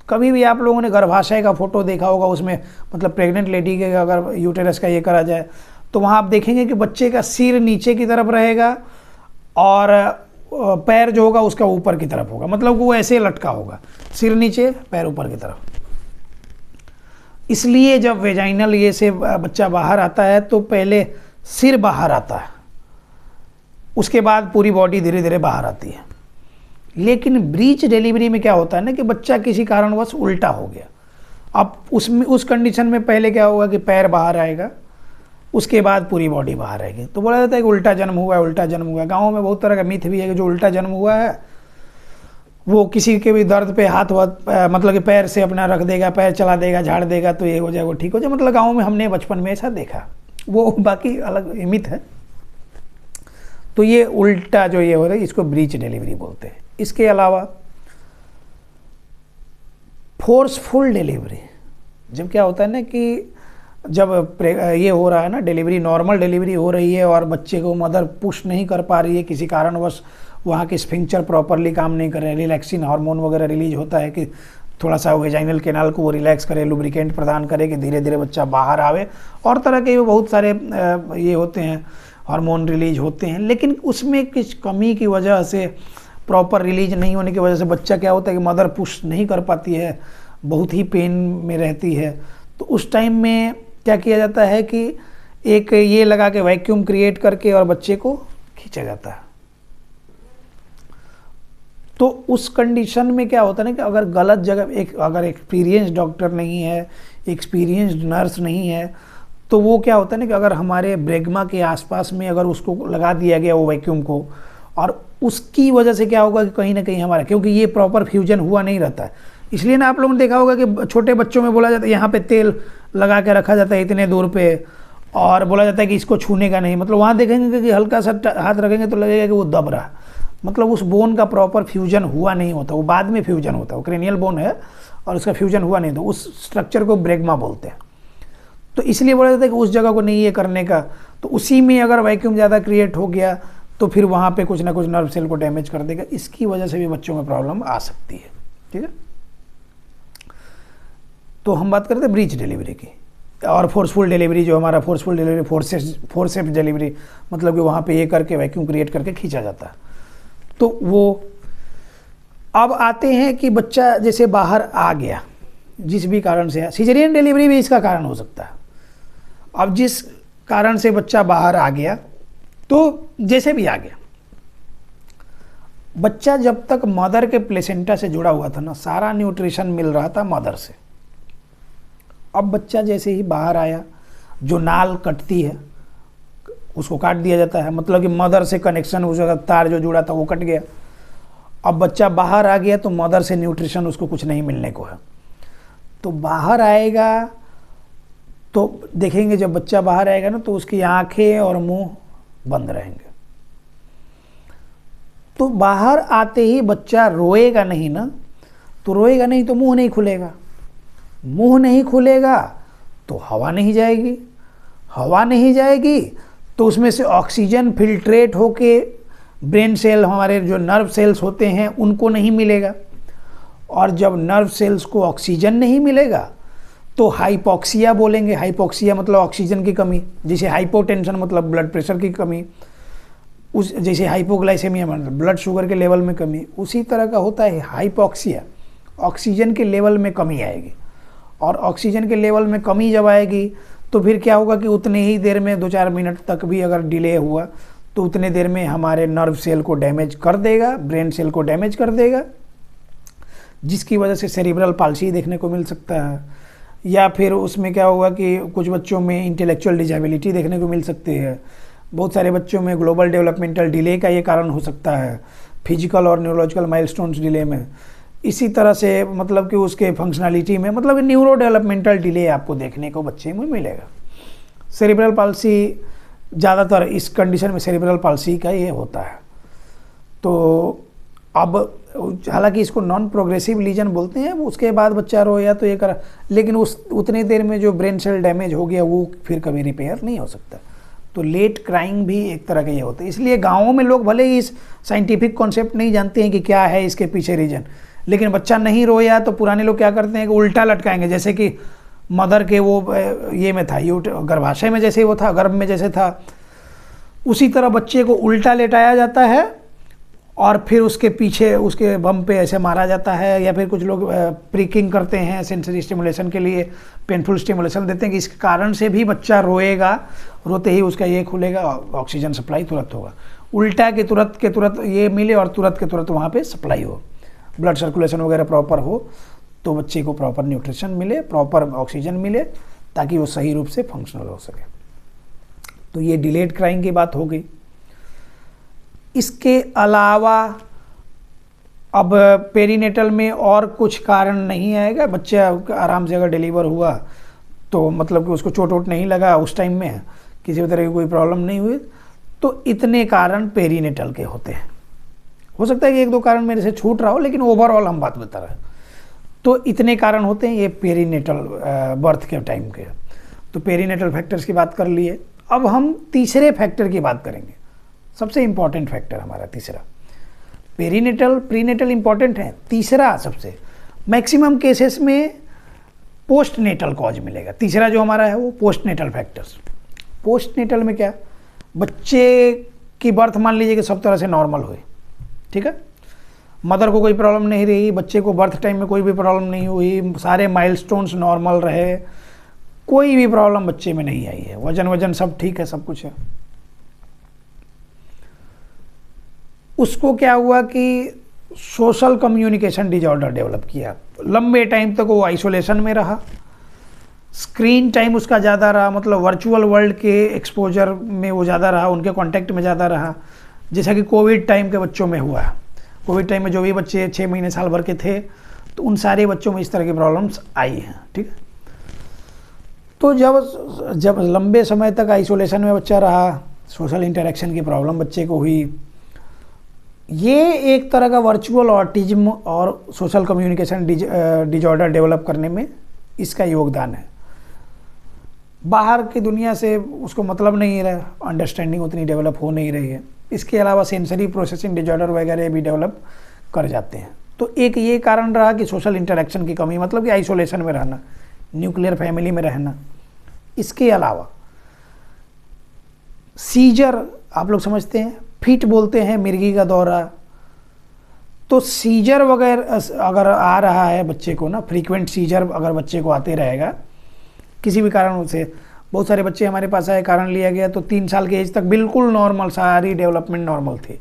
कभी भी आप लोगों ने गर्भाशय का फोटो देखा होगा, उसमें मतलब प्रेग्नेंट लेडी के अगर यूटेरस का ये करा जाए तो वहाँ आप देखेंगे कि बच्चे का सिर नीचे की तरफ रहेगा और पैर जो होगा उसका ऊपर की तरफ होगा, मतलब वो ऐसे लटका होगा, सिर नीचे पैर ऊपर की तरफ। इसलिए जब वेजाइनल ये से बच्चा बाहर आता है तो पहले सिर बाहर आता है, उसके बाद पूरी बॉडी धीरे धीरे बाहर आती है। लेकिन ब्रीच डिलीवरी में क्या होता है ना कि बच्चा किसी कारणवश उल्टा हो गया। अब उसमें उस कंडीशन में पहले क्या होगा कि पैर बाहर आएगा, उसके बाद पूरी बॉडी बाहर आएगी। तो बोला जाता है कि उल्टा जन्म हुआ है, उल्टा जन्म हुआ है। गाँव में बहुत तरह का मिथ भी है कि जो उल्टा जन्म हुआ है वो किसी के भी दर्द पे हाथ मतलब कि पैर से अपना रख देगा, पैर चला देगा, झाड़ देगा तो ये हो जाएगा, वो ठीक हो जाए। मतलब गाँव में हमने बचपन में ऐसा देखा, वो बाकी अलग मिथ है। तो ये उल्टा जो ये हो रहा है इसको ब्रीच डिलीवरी बोलते हैं। इसके अलावा फोर्सफुल डिलीवरी, जब क्या होता है ना कि जब ये हो रहा है ना डिलीवरी, नॉर्मल डिलीवरी हो रही है और बच्चे को मदर पुश नहीं कर पा रही है, किसी कारणवश वहाँ के स्फिंक्चर प्रॉपरली काम नहीं कर रहे, रिलैक्सिन हार्मोन वगैरह रिलीज होता है कि थोड़ा सा वेजाइनल कैनाल को वो रिलैक्स करे, लुब्रिकेंट प्रदान करे कि धीरे धीरे बच्चा बाहर आवे, और तरह के बहुत सारे ये होते हैं हार्मोन रिलीज होते हैं। लेकिन उसमें कुछ कमी की वजह से, प्रॉपर रिलीज नहीं होने की वजह से बच्चा क्या होता है कि मदर पुश नहीं कर पाती है, बहुत ही पेन में रहती है। तो उस टाइम में क्या किया जाता है कि एक ये लगा के वैक्यूम क्रिएट करके और बच्चे को खींचा जाता है। तो उस कंडीशन में क्या होता है ना कि अगर गलत जगह अगर एक्सपीरियंस डॉक्टर नहीं है, एक्सपीरियंस्ड नर्स नहीं है, तो वो क्या होता है ना कि अगर हमारे ब्रेगमा के आसपास में अगर उसको लगा दिया गया वो वैक्यूम को, और उसकी वजह से क्या होगा कि कहीं ना कहीं हमारा, क्योंकि ये प्रॉपर फ्यूजन हुआ नहीं रहता है, इसलिए ना आप लोगों ने देखा होगा कि छोटे बच्चों में बोला जाता है यहाँ पे तेल लगा के रखा जाता है इतने दूर पे, और बोला जाता है कि इसको छूने का नहीं। मतलब वहाँ देखेंगे कि हल्का सा हाथ रखेंगे तो लगेगा कि वो दब रहा, मतलब उस बोन का प्रॉपर फ्यूजन हुआ नहीं होता, वो बाद में फ्यूजन होता है। वो क्रेनियल बोन है और उसका फ्यूजन हुआ नहीं, तो उस स्ट्रक्चर को ब्रेगमा बोलते हैं। तो इसलिए बोला जाता है कि उस जगह को नहीं ये करने का। तो उसी में अगर वैक्यूम ज़्यादा क्रिएट हो गया तो फिर वहाँ पे कुछ ना कुछ नर्व सेल को डैमेज कर देगा, इसकी वजह से भी बच्चों में प्रॉब्लम आ सकती है। ठीक है, तो हम बात करते हैं ब्रीच डिलीवरी की। और फोर्सफुल डिलीवरी, जो हमारा फोर्सफुल डिलीवरी, फोर्सेप्स डिलीवरी, मतलब कि वहाँ पे ये करके वैक्यूम क्रिएट करके खींचा जाता है। तो वो अब आते हैं कि बच्चा जैसे बाहर आ गया जिस भी कारण से, सिजेरियन डिलीवरी भी इसका कारण हो सकता है। अब जिस कारण से बच्चा बाहर आ गया, तो जैसे भी आ गया, बच्चा जब तक मदर के प्लेसेंटा से जुड़ा हुआ था ना, सारा न्यूट्रिशन मिल रहा था मदर से। अब बच्चा जैसे ही बाहर आया, जो नाल कटती है उसको काट दिया जाता है, मतलब कि मदर से कनेक्शन, उस तार जो जुड़ा था वो कट गया। अब बच्चा बाहर आ गया तो मदर से न्यूट्रिशन उसको कुछ नहीं मिलने को है। तो बाहर आएगा तो देखेंगे, जब बच्चा बाहर आएगा ना तो उसकी आंखें और मुंह बंद रहेंगे। तो बाहर आते ही बच्चा रोएगा नहीं ना, तो रोएगा नहीं तो मुंह नहीं खुलेगा, मुंह नहीं खुलेगा तो हवा नहीं जाएगी, हवा नहीं जाएगी तो उसमें से ऑक्सीजन फिल्ट्रेट होके ब्रेन सेल, हमारे जो नर्व सेल्स होते हैं उनको नहीं मिलेगा, और जब नर्व सेल्स को ऑक्सीजन नहीं मिलेगा तो हाइपोक्सिया बोलेंगे। हाइपोक्सिया मतलब ऑक्सीजन की कमी, जैसे हाइपोटेंशन मतलब ब्लड प्रेशर की कमी, उस जैसे हाइपोग्लाइसेमिया मतलब ब्लड शुगर के लेवल में कमी, उसी तरह का होता है हाइपोक्सिया, ऑक्सीजन के लेवल में कमी आएगी। और ऑक्सीजन के लेवल में कमी जब आएगी तो फिर क्या होगा कि उतने ही देर में 2-4 मिनट तक भी अगर डिले हुआ तो उतने देर में हमारे नर्व सेल को डैमेज कर देगा, ब्रेन सेल को डैमेज कर देगा, जिसकी वजह से सेरिब्रल पाल्सी देखने को मिल सकता है, या फिर उसमें क्या होगा कि कुछ बच्चों में इंटेलेक्चुअल डिजेबिलिटी देखने को मिल सकती है, बहुत सारे बच्चों में ग्लोबल डेवलपमेंटल डिले का ये कारण हो सकता है, फिजिकल और न्यूरोलॉजिकल माइलस्टोन्स डिले में। इसी तरह से मतलब कि उसके फंक्शनैलिटी में मतलब न्यूरो डेवलपमेंटल डिले आपको देखने को बच्चे में मिलेगा। सेरिब्रल पाल्सी, ज़्यादातर इस कंडीशन में सेरिब्रल पाल्सी का ये होता है। तो अब हालांकि इसको नॉन प्रोग्रेसिव लीजन बोलते हैं, उसके बाद बच्चा रोया तो ये करा, लेकिन उस उतनी देर में जो ब्रेन सेल डैमेज हो गया वो फिर कभी रिपेयर नहीं हो सकता। तो लेट क्राइंग भी एक तरह का ये होता है। इसलिए गाँवों में लोग भले ही इस साइंटिफिक कॉन्सेप्ट नहीं जानते हैं कि क्या है इसके पीछे रीजन, लेकिन बच्चा नहीं रोया तो पुराने लोग क्या करते हैं कि उल्टा लटकाएंगे, जैसे कि मदर के वो ये में था, गर्भाशय में जैसे वो था, गर्भ में जैसे था, उसी तरह बच्चे को उल्टा लेटाया जाता है और फिर उसके पीछे उसके बम पे ऐसे मारा जाता है। या फिर कुछ लोग प्रिकिंग करते हैं सेंसरी स्टिमुलेशन के लिए, पेनफुल स्टिमुलेशन देते हैं कि इस कारण से भी बच्चा रोएगा, रोते ही उसका ये खुलेगा, ऑक्सीजन सप्लाई तुरंत होगा। उल्टा के तुरंत ये मिले और तुरंत के तुरंत वहाँ पे सप्लाई हो, ब्लड सर्कुलेशन वगैरह प्रॉपर हो, तो बच्चे को प्रॉपर न्यूट्रिशन मिले, प्रॉपर ऑक्सीजन मिले, ताकि वो सही रूप से फंक्शनल हो सके। तो ये डिलेड क्राइंग की बात हो गई। इसके अलावा अब पेरीनेटल में और कुछ कारण नहीं आएगा। बच्चा आराम से अगर डिलीवर हुआ तो मतलब कि उसको चोट वोट नहीं लगा उस टाइम में, किसी भी तरह की कोई प्रॉब्लम नहीं हुई, तो इतने कारण पेरीनेटल के होते हैं। हो सकता है कि एक दो कारण मेरे से छूट रहा हो, लेकिन ओवरऑल हम बात बता रहे हैं। तो इतने कारण होते हैं ये पेरीनेटल बर्थ के टाइम के। तो पेरीनेटल फैक्टर्स की बात कर लिए। अब हम तीसरे फैक्टर की बात करेंगे, सबसे इंपॉर्टेंट फैक्टर हमारा तीसरा। पेरीनेटल प्रीनेटल इंपॉर्टेंट है, तीसरा सबसे मैक्सिमम केसेस में पोस्टनेटल कॉज मिलेगा। तीसरा जो हमारा है वो पोस्टनेटल फैक्टर्स। पोस्टनेटल में क्या, बच्चे की बर्थ मान लीजिए कि सब तरह से नॉर्मल हुई, ठीक है, मदर को कोई प्रॉब्लम नहीं रही, बच्चे को बर्थ टाइम में कोई भी प्रॉब्लम नहीं हुई, सारे माइलस्टोन्स नॉर्मल रहे, कोई भी प्रॉब्लम बच्चे में नहीं आई है, वजन सब ठीक है, सब कुछ है। उसको क्या हुआ कि सोशल कम्युनिकेशन डिजॉर्डर डेवलप किया। लंबे टाइम तक वो आइसोलेशन में रहा, स्क्रीन टाइम उसका ज़्यादा रहा, मतलब वर्चुअल वर्ल्ड के एक्सपोजर में वो ज़्यादा रहा, उनके कांटेक्ट में ज़्यादा रहा, जैसा कि कोविड टाइम के बच्चों में हुआ। कोविड टाइम में जो भी बच्चे 6 महीने साल भर के थे, तो उन सारे बच्चों में इस तरह की प्रॉब्लम्स आई हैं, ठीक है। तो जब लंबे समय तक आइसोलेशन में बच्चा रहा, सोशल इंटरेक्शन की प्रॉब्लम बच्चे को हुई, ये एक तरह का वर्चुअल ऑटिज्म और सोशल कम्युनिकेशन डिजॉर्डर डेवलप करने में इसका योगदान है। बाहर की दुनिया से उसको मतलब नहीं रहा, अंडरस्टैंडिंग उतनी डेवलप हो नहीं रही है। इसके अलावा सेंसरी प्रोसेसिंग डिजॉर्डर वगैरह भी डेवलप कर जाते हैं। तो एक ये कारण रहा कि सोशल इंटरेक्शन की कमी, मतलब कि आइसोलेशन में रहना, न्यूक्लियर फैमिली में रहना। इसके अलावा सीजर, आप लोग समझते हैं, फिट बोलते हैं मिर्गी का दौरा, तो सीजर वगैरह अगर आ रहा है बच्चे को ना, फ्रीक्वेंट सीजर अगर बच्चे को आते रहेगा किसी भी कारण से, बहुत सारे बच्चे हमारे पास आए, कारण लिया गया तो 3 साल के एज तक बिल्कुल नॉर्मल, सारी डेवलपमेंट नॉर्मल थी।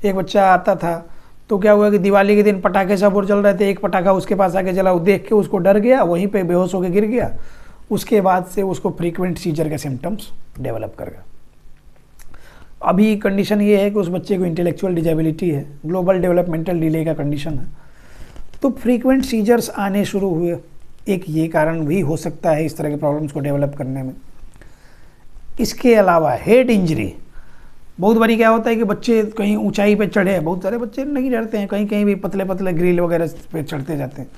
एक बच्चा आता था तो क्या हुआ कि दिवाली के दिन पटाखे सब और चल रहे थे, एक पटाखा उसके पास आके चला, वो देख के उसको डर गया, वहीं पे बेहोश होकर गिर गया। उसके बाद से उसको फ्रीक्वेंट सीजर के सिम्टम्स डेवलप कर गया। अभी कंडीशन ये है कि उस बच्चे को इंटेलेक्चुअल डिजेबिलिटी है, ग्लोबल डेवलपमेंटल डिले का कंडीशन है, तो फ्रीक्वेंट सीजर्स आने शुरू हुए। एक ये कारण भी हो सकता है इस तरह के प्रॉब्लम्स को डेवलप करने में। इसके अलावा हेड इंजरी, बहुत बारी क्या होता है कि बच्चे कहीं ऊंचाई पे चढ़े, बहुत सारे बच्चे नहीं चढ़ते हैं, कहीं कहीं भी पतले पतले ग्रिल वगैरह पे चढ़ते जाते हैं,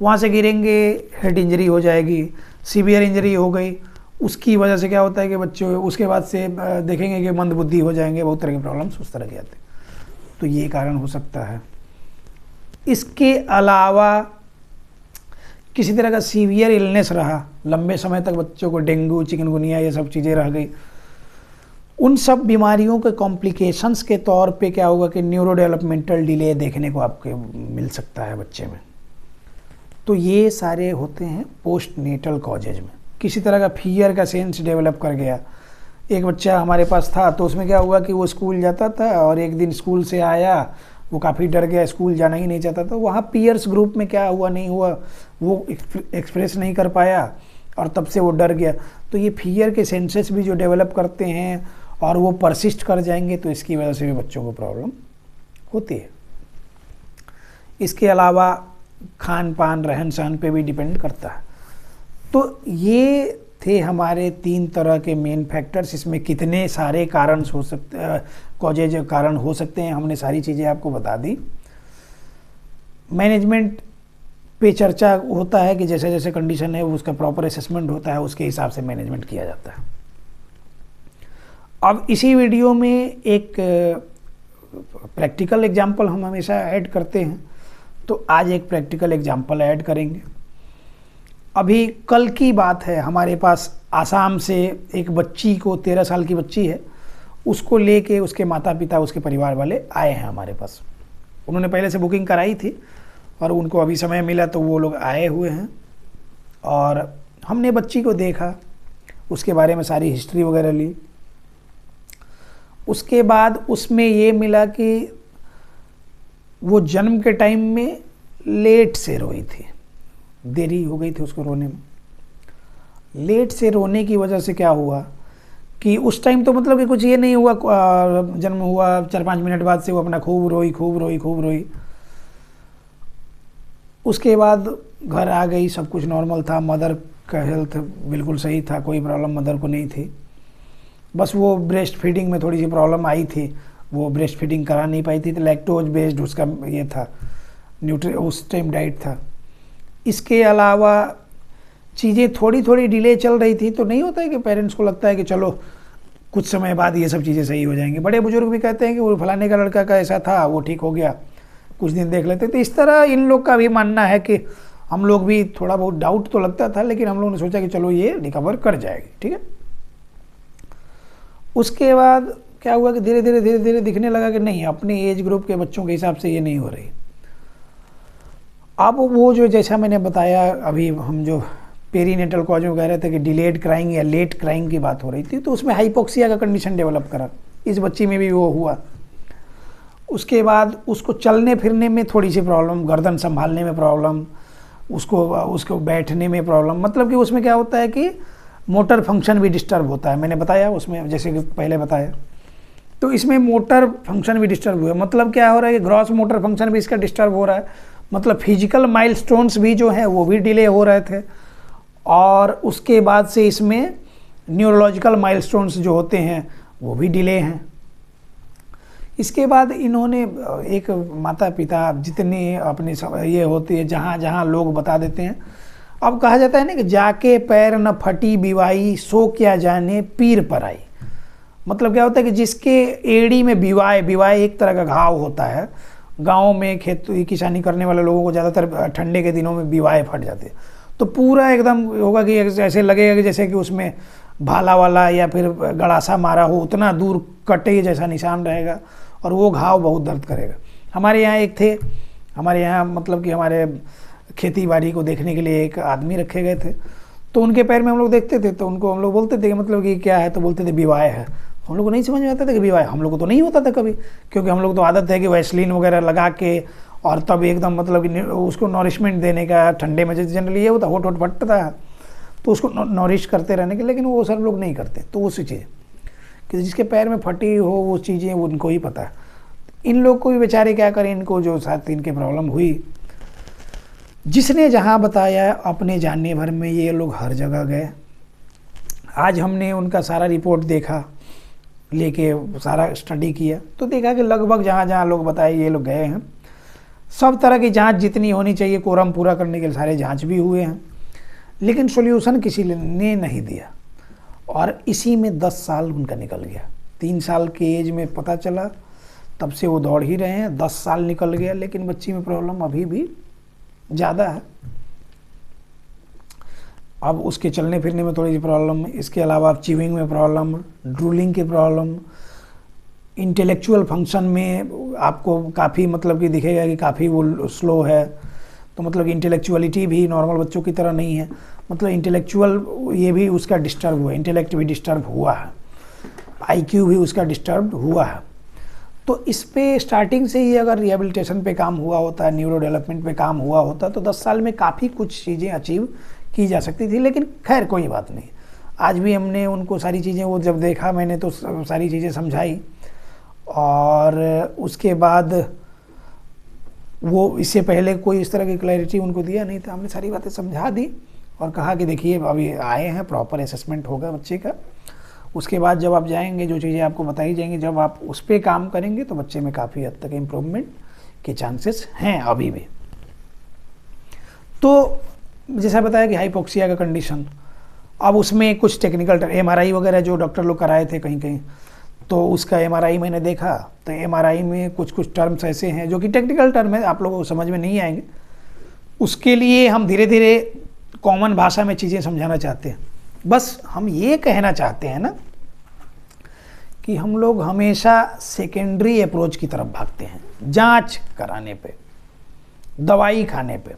वहाँ से गिरेंगे, हेड इंजरी हो जाएगी, सीवियर इंजरी हो गई। उसकी वजह से क्या होता है कि बच्चे उसके बाद से देखेंगे कि मंदबुद्धि हो जाएंगे, बहुत तरह के प्रॉब्लम्स उस तरह के आते हैं। तो ये कारण हो सकता है। इसके अलावा किसी तरह का सीवियर इलनेस रहा, लंबे समय तक बच्चों को डेंगू, चिकनगुनिया, ये सब चीज़ें रह गई, उन सब बीमारियों के कॉम्प्लिकेशंस के तौर पे क्या होगा कि न्यूरो डेवलपमेंटल डिले देखने को आपके मिल सकता है बच्चे में। तो ये सारे होते हैं पोस्ट नेटल कॉजेज में। किसी तरह का फियर का सेंस डेवलप कर गया। एक बच्चा हमारे पास था तो उसमें क्या हुआ कि वो स्कूल जाता था और एक दिन स्कूल से आया, वो काफ़ी डर गया, स्कूल जाना ही नहीं चाहता था। वहाँ पीयर्स ग्रुप में क्या हुआ नहीं हुआ वो एक्सप्रेस नहीं कर पाया और तब से वो डर गया। तो ये फियर के सेंसेस भी जो डेवलप करते हैं और वो परसिस्ट कर जाएंगे, तो इसकी वजह से भी बच्चों को प्रॉब्लम होती है। इसके अलावा खान पान रहन सहन पे भी डिपेंड करता है। तो ये थे हमारे 3 तरह के मेन फैक्टर्स। इसमें कितने सारे कारण हो सकते, कॉजेज कारण हो सकते हैं, हमने सारी चीज़ें आपको बता दी। मैनेजमेंट पे चर्चा होता है कि जैसे जैसे कंडीशन है उसका प्रॉपर असेसमेंट होता है, उसके हिसाब से मैनेजमेंट किया जाता है। अब इसी वीडियो में एक प्रैक्टिकल एग्जाम्पल हम हमेशा ऐड करते हैं, तो आज एक प्रैक्टिकल एग्जाम्पल ऐड करेंगे। अभी कल की बात है, हमारे पास आसाम से एक बच्ची को, 13 साल की बच्ची है, उसको लेके उसके माता पिता, उसके परिवार वाले आए हैं हमारे पास। उन्होंने पहले से बुकिंग कराई थी और उनको अभी समय मिला तो वो लोग आए हुए हैं और हमने बच्ची को देखा, उसके बारे में सारी हिस्ट्री वगैरह ली। उसके बाद उसमें ये मिला कि वो जन्म के टाइम में लेट से रोई थी, देरी हो गई थी उसको रोने में। लेट से रोने की वजह से क्या हुआ कि उस टाइम तो मतलब कि कुछ ये नहीं हुआ, जन्म हुआ 4-5 मिनट बाद से वो अपना खूब रोई। उसके बाद घर आ गई, सब कुछ नॉर्मल था, मदर का हेल्थ बिल्कुल सही था, कोई प्रॉब्लम मदर को नहीं थी। बस वो ब्रेस्ट फीडिंग में थोड़ी सी प्रॉब्लम आई थी, वो ब्रेस्ट फीडिंग करा नहीं पाई थी, तो लैक्टोज बेस्ड उसका ये था, उस टाइम डाइट था। इसके अलावा चीज़ें थोड़ी थोड़ी डिले चल रही थी। तो नहीं होता है कि पेरेंट्स को लगता है कि चलो कुछ समय बाद ये सब चीज़ें सही हो जाएंगी। बड़े बुजुर्ग भी कहते हैं कि वो फलाने का लड़का का ऐसा था, वो ठीक हो गया, कुछ दिन देख लेते। तो इस तरह इन लोग का भी मानना है कि हम लोग भी थोड़ा बहुत डाउट तो लगता था, लेकिन हम लोगों ने सोचा कि चलो ये रिकवर कर जाएगी, ठीक है। उसके बाद क्या हुआ कि धीरे धीरे दिखने लगा कि नहीं, अपने एज ग्रुप के बच्चों के हिसाब से ये नहीं हो रही। अब वो जो जैसा मैंने बताया, अभी हम जो पेरीनेटल कॉज में कह रहे थे कि डिलेड क्राइंग या लेट क्राइंग की बात हो रही थी, तो उसमें हाइपोक्सिया का कंडीशन डेवलप करा, इस बच्ची में भी वो हुआ। उसके बाद उसको चलने फिरने में थोड़ी सी प्रॉब्लम, गर्दन संभालने में प्रॉब्लम, उसको बैठने में प्रॉब्लम, मतलब कि उसमें क्या होता है कि मोटर फंक्शन भी डिस्टर्ब होता है। मैंने बताया उसमें, जैसे कि पहले बताया, तो इसमें मोटर फंक्शन भी डिस्टर्ब हुआ। मतलब क्या हो रहा है कि ग्रॉस मोटर फंक्शन भी इसका डिस्टर्ब हो रहा है, मतलब फिजिकल माइलस्टोन्स भी जो हैं वो भी डिले हो रहे थे। और उसके बाद से इसमें न्यूरोलॉजिकल माइलस्टोन्स जो होते हैं वो भी डिले हैं। इसके बाद इन्होंने एक माता पिता जितने अपने ये होती है, जहाँ जहाँ लोग बता देते हैं। अब कहा जाता है ना कि जाके पैर न फटी बिवाई, सो क्या जाने पीर पर आई। मतलब क्या होता है कि जिसके एड़ी में बिवाय एक तरह का घाव होता है। गाँव में खेती किसानी करने वाले लोगों को ज़्यादातर ठंडे के दिनों में बिवाय फट जाते हैं, तो पूरा एकदम होगा कि ऐसे लगेगा कि जैसे कि उसमें भाला वाला या फिर गड़ासा मारा हो, उतना दूर कटे जैसा निशान रहेगा और वो घाव बहुत दर्द करेगा। हमारे यहाँ एक थे, हमारे यहाँ मतलब कि हमारे खेती बाड़ी को देखने के लिए एक आदमी रखे गए थे, तो उनके पैर में हम लोग देखते थे, तो उनको हम लोग बोलते थे कि मतलब कि क्या है, तो बोलते थे बिवाय है। हम लोग को नहीं समझ में आता था कि बिवाय, हम लोग को तो नहीं होता था कभी, क्योंकि हम लोग तो आदत है कि वैसलीन वगैरह लगा के और तब एकदम मतलब कि उसको नॉरिशमेंट देने का, ठंडे में जैसे जनरली ये होता होट फटता है तो उसको नॉरिश करते रहने के, लेकिन वो सब लोग नहीं करते। तो उसी चीज़ कि जिसके पैर में फटी हो वो चीज़ें उनको ही पता है। इन लोग को भी बेचारे क्या करें, इनको जो साथ इनके प्रॉब्लम हुई, जिसने जहाँ बताया अपने जानने भर में ये लोग हर जगह गए। आज हमने उनका सारा रिपोर्ट देखा, लेके सारा स्टडी किया, तो देखा कि लगभग जहाँ जहाँ लोग बताए ये लोग गए हैं। सब तरह की जांच जितनी होनी चाहिए कोरम पूरा करने के लिए सारे जांच भी हुए हैं, लेकिन सॉल्यूशन किसी ने नहीं दिया। और इसी में 10 साल उनका निकल गया। 3 साल के एज में पता चला, तब से वो दौड़ ही रहे हैं, 10 साल निकल गया, लेकिन बच्ची में प्रॉब्लम अभी भी ज़्यादा है। अब उसके चलने फिरने में थोड़ी सी प्रॉब्लम, इसके अलावा च्यूइंग में प्रॉब्लम, ड्रूलिंग की प्रॉब्लम, इंटेलेक्चुअल फंक्शन में आपको काफ़ी मतलब कि दिखेगा कि काफ़ी वो स्लो है। तो मतलब इंटेलेक्चुअलिटी भी नॉर्मल बच्चों की तरह नहीं है, मतलब इंटेलेक्चुअल ये भी उसका डिस्टर्ब हुआ है, इंटेलेक्ट भी डिस्टर्ब हुआ है, IQ भी उसका डिस्टर्ब हुआ है। तो इस पे स्टार्टिंग से ही अगर रिहेबिलिटेशन पे काम हुआ होता, न्यूरो डेवलपमेंट पे काम हुआ होता, तो 10 साल में काफ़ी कुछ चीज़ें अचीव की जा सकती थी। लेकिन खैर कोई बात नहीं, आज भी हमने उनको सारी चीज़ें, वो जब देखा मैंने तो सारी चीज़ें समझाई, और उसके बाद वो इससे पहले कोई इस तरह की क्लैरिटी उनको दिया नहीं था, हमने सारी बातें समझा दी और कहा कि देखिए अभी आए हैं, प्रॉपर असेसमेंट होगा बच्चे का, उसके बाद जब आप जाएंगे जो चीज़ें आपको बताई जाएंगी, जब आप उस पर काम करेंगे तो बच्चे में काफ़ी हद तक इम्प्रूवमेंट के चांसेस हैं अभी भी। तो जैसा बताया कि हाइपोक्सिया का कंडीशन, अब उसमें कुछ टेक्निकल MRI वगैरह जो डॉक्टर लोग कराए थे कहीं कहीं, तो उसका MRI मैंने देखा, तो MRI में कुछ टर्म्स ऐसे हैं जो कि टेक्निकल टर्म है, आप लोगों को समझ में नहीं आएंगे। उसके लिए हम धीरे धीरे कॉमन भाषा में चीज़ें समझाना चाहते हैं। बस हम ये कहना चाहते हैं ना कि हम लोग हमेशा सेकेंडरी अप्रोच की तरफ भागते हैं, जांच कराने पे, दवाई खाने पे।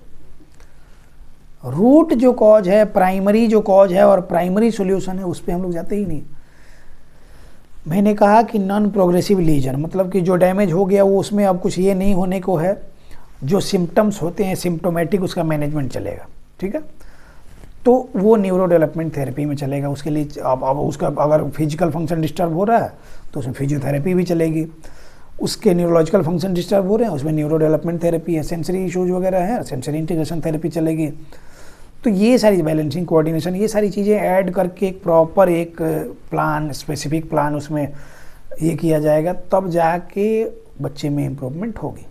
रूट जो कॉज है, प्राइमरी जो कॉज है और प्राइमरी सॉल्यूशन है, उस पर हम लोग जाते ही नहीं। मैंने कहा कि नॉन प्रोग्रेसिव लीजन, मतलब कि जो डैमेज हो गया वो उसमें अब कुछ ये नहीं होने को है, जो सिम्टम्स होते हैं सिम्टोमेटिक, उसका मैनेजमेंट चलेगा, ठीक है। तो वो न्यूरो डेवलपमेंट थेरेपी में चलेगा। उसके लिए अब उसका अगर फिजिकल फंक्शन डिस्टर्ब हो रहा है तो उसमें फिजियोथेरेपी भी चलेगी, उसके न्यूरोलॉजिकल फंक्शन डिस्टर्ब हो रहे हैं उसमें न्यूरो डेवलपमेंट थेरेपी है, सेंसरी इश्यूज वगैरह है, सेंसरी इंटीग्रेशन थेरेपी चलेगी। तो ये सारी बैलेंसिंग, कोऑर्डिनेशन, ये सारी चीज़ें ऐड करके एक प्रॉपर एक प्लान, स्पेसिफिक प्लान उसमें ये किया जाएगा, तब जाके बच्चे में इम्प्रूवमेंट होगी।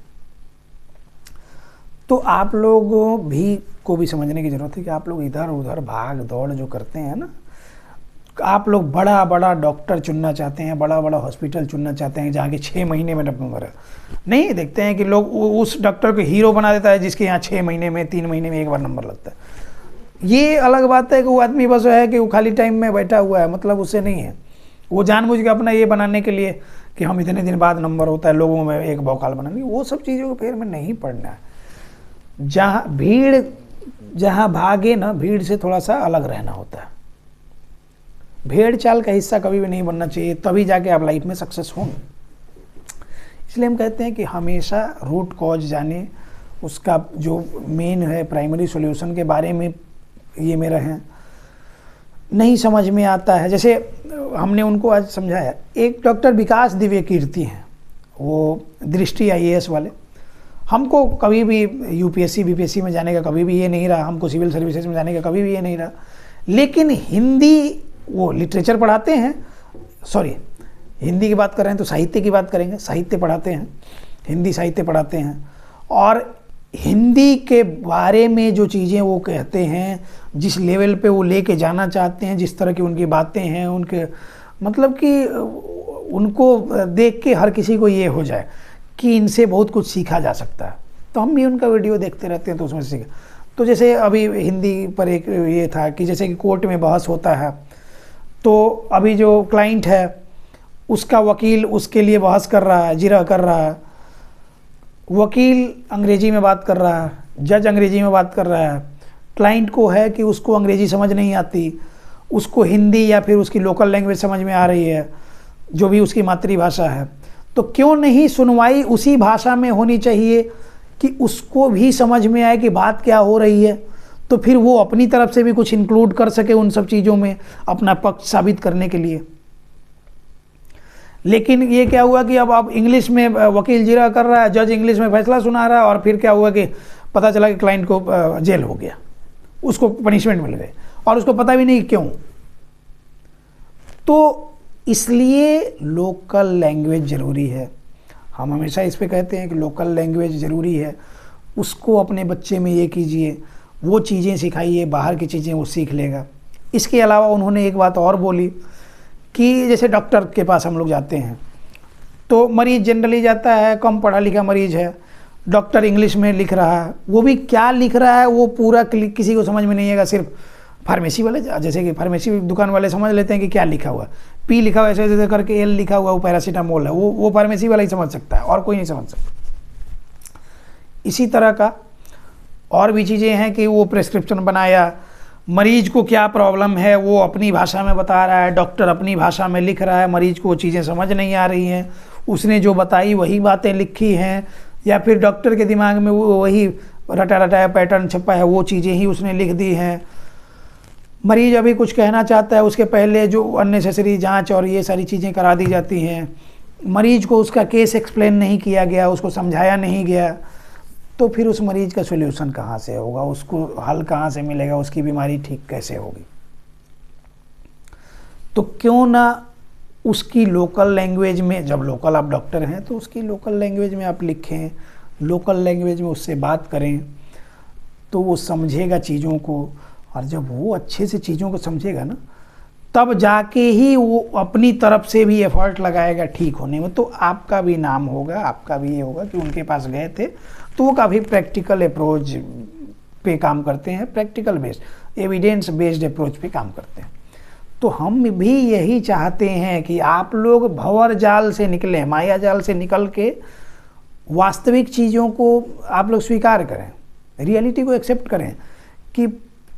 तो आप लोगों भी को भी समझने की ज़रूरत है कि आप लोग इधर उधर भाग दौड़ जो करते हैं ना, आप लोग बड़ा बड़ा डॉक्टर चुनना चाहते हैं, बड़ा बड़ा हॉस्पिटल चुनना चाहते हैं जहाँ के 6 महीने में नंबर है। नहीं देखते हैं कि लोग उस डॉक्टर को हीरो बना देता है जिसके यहाँ 6 महीने में, 3 महीने में एक बार नंबर लगता है। ये अलग बात है कि वो आदमी बस है कि वो खाली टाइम में बैठा हुआ है, मतलब उससे नहीं है। वो जानबूझ के अपना ये बनाने के लिए कि हम इतने दिन बाद नंबर होता है, लोगों में एक बौखाल बनानी, वो सब चीज़ों को फेर में नहीं पड़ना है। जहाँ भागे ना, भीड़ से थोड़ा सा अलग रहना होता है। भेड़ चाल का हिस्सा कभी भी नहीं बनना चाहिए, तभी जाके आप लाइफ में सक्सेस होंगे। इसलिए हम कहते हैं कि हमेशा रूट कॉज जाने, उसका जो मेन है प्राइमरी सॉल्यूशन के बारे में ये मेरा है। नहीं समझ में आता है, जैसे हमने उनको आज समझाया, एक डॉक्टर विकास दिव्य कीर्ति हैं, वो दृष्टि IAS वाले। हमको कभी भी UPSC BPSC में जाने का कभी भी ये नहीं रहा, हमको सिविल सर्विसेज में जाने का कभी भी ये नहीं रहा, लेकिन हिंदी वो लिटरेचर पढ़ाते हैं, सॉरी हिंदी की बात कर रहे हैं तो साहित्य की बात करेंगे, साहित्य पढ़ाते हैं, हिंदी साहित्य पढ़ाते हैं, और हिंदी के बारे में जो चीज़ें वो कहते हैं, जिस लेवल पे वो लेके जाना चाहते हैं, जिस तरह की उनकी बातें हैं, उनके मतलब कि उनको देख के हर किसी को ये हो जाए कि इनसे बहुत कुछ सीखा जा सकता है। तो हम भी उनका वीडियो देखते रहते हैं तो उसमें सीखा। तो जैसे अभी हिंदी पर एक ये था कि जैसे कि कोर्ट में बहस होता है, तो अभी जो क्लाइंट है उसका वकील उसके लिए बहस कर रहा है, जिरह कर रहा है, वकील अंग्रेजी में बात कर रहा है, जज अंग्रेजी में बात कर रहा है, क्लाइंट को है कि उसको अंग्रेजी समझ नहीं आती, उसको हिंदी या फिर उसकी लोकल लैंग्वेज समझ में आ रही है, जो भी उसकी मातृभाषा है। तो क्यों नहीं सुनवाई उसी भाषा में होनी चाहिए कि उसको भी समझ में आए कि बात क्या हो रही है, तो फिर वो अपनी तरफ से भी कुछ इंक्लूड कर सके उन सब चीज़ों में अपना पक्ष साबित करने के लिए। लेकिन ये क्या हुआ कि अब आप इंग्लिश में वकील जिरह कर रहा है, जज इंग्लिश में फैसला सुना रहा है, और फिर क्या हुआ कि पता चला कि क्लाइंट को जेल हो गया, उसको पनिशमेंट मिल गई और उसको पता भी नहीं क्यों। तो इसलिए लोकल लैंग्वेज ज़रूरी है। हम हमेशा इस पे कहते हैं कि लोकल लैंग्वेज ज़रूरी है, उसको अपने बच्चे में ये कीजिए, वो चीज़ें सिखाइए, बाहर की चीज़ें वो सीख लेगा। इसके अलावा उन्होंने एक बात और बोली कि जैसे डॉक्टर के पास हम लोग जाते हैं तो मरीज़ जनरली जाता है, कम पढ़ा लिखा मरीज़ है, डॉक्टर इंग्लिश में लिख रहा है, वो भी क्या लिख रहा है वो पूरा किसी को समझ में नहीं आएगा। सिर्फ फार्मेसी वाले, जैसे कि फार्मेसी दुकान वाले समझ लेते हैं कि क्या लिखा हुआ है, P लिखा हुआ ऐसे ऐसे करके, L लिखा हुआ वो पैरासीटामोल है, वो फार्मेसी वाला ही समझ सकता है और कोई नहीं समझ सकता। इसी तरह का और भी चीज़ें हैं कि वो प्रेस्क्रिप्शन बनाया, मरीज को क्या प्रॉब्लम है वो अपनी भाषा में बता रहा है, डॉक्टर अपनी भाषा में लिख रहा है, मरीज को वो चीज़ें समझ नहीं आ रही हैं, उसने जो बताई वही बातें लिखी हैं, या फिर डॉक्टर के दिमाग में वो वही रटा रटाया पैटर्न छपा है, वो चीज़ें ही उसने लिख दी हैं। मरीज अभी कुछ कहना चाहता है, उसके पहले जो अननेसेसरी जांच और ये सारी चीज़ें करा दी जाती हैं। मरीज को उसका केस एक्सप्लेन नहीं किया गया, उसको समझाया नहीं गया, तो फिर उस मरीज का सोल्यूशन कहाँ से होगा, उसको हल कहाँ से मिलेगा, उसकी बीमारी ठीक कैसे होगी। तो क्यों ना उसकी लोकल लैंग्वेज में, जब लोकल आप डॉक्टर हैं तो उसकी लोकल लैंग्वेज में आप लिखें, लोकल लैंग्वेज में उससे बात करें, तो वो समझेगा चीज़ों को। और जब वो अच्छे से चीज़ों को समझेगा ना, तब जाके ही वो अपनी तरफ से भी एफर्ट लगाएगा ठीक होने में। तो आपका भी नाम होगा, आपका भी ये होगा कि उनके पास गए थे तो वो काफ़ी प्रैक्टिकल अप्रोच पे काम करते हैं, practical based, evidence based approach पे काम करते हैं। तो हम भी यही चाहते हैं कि आप लोग भंवर जाल से निकलें, माया जाल से निकल के वास्तविक चीज़ों को आप लोग स्वीकार करें, रियलिटी को एक्सेप्ट करें कि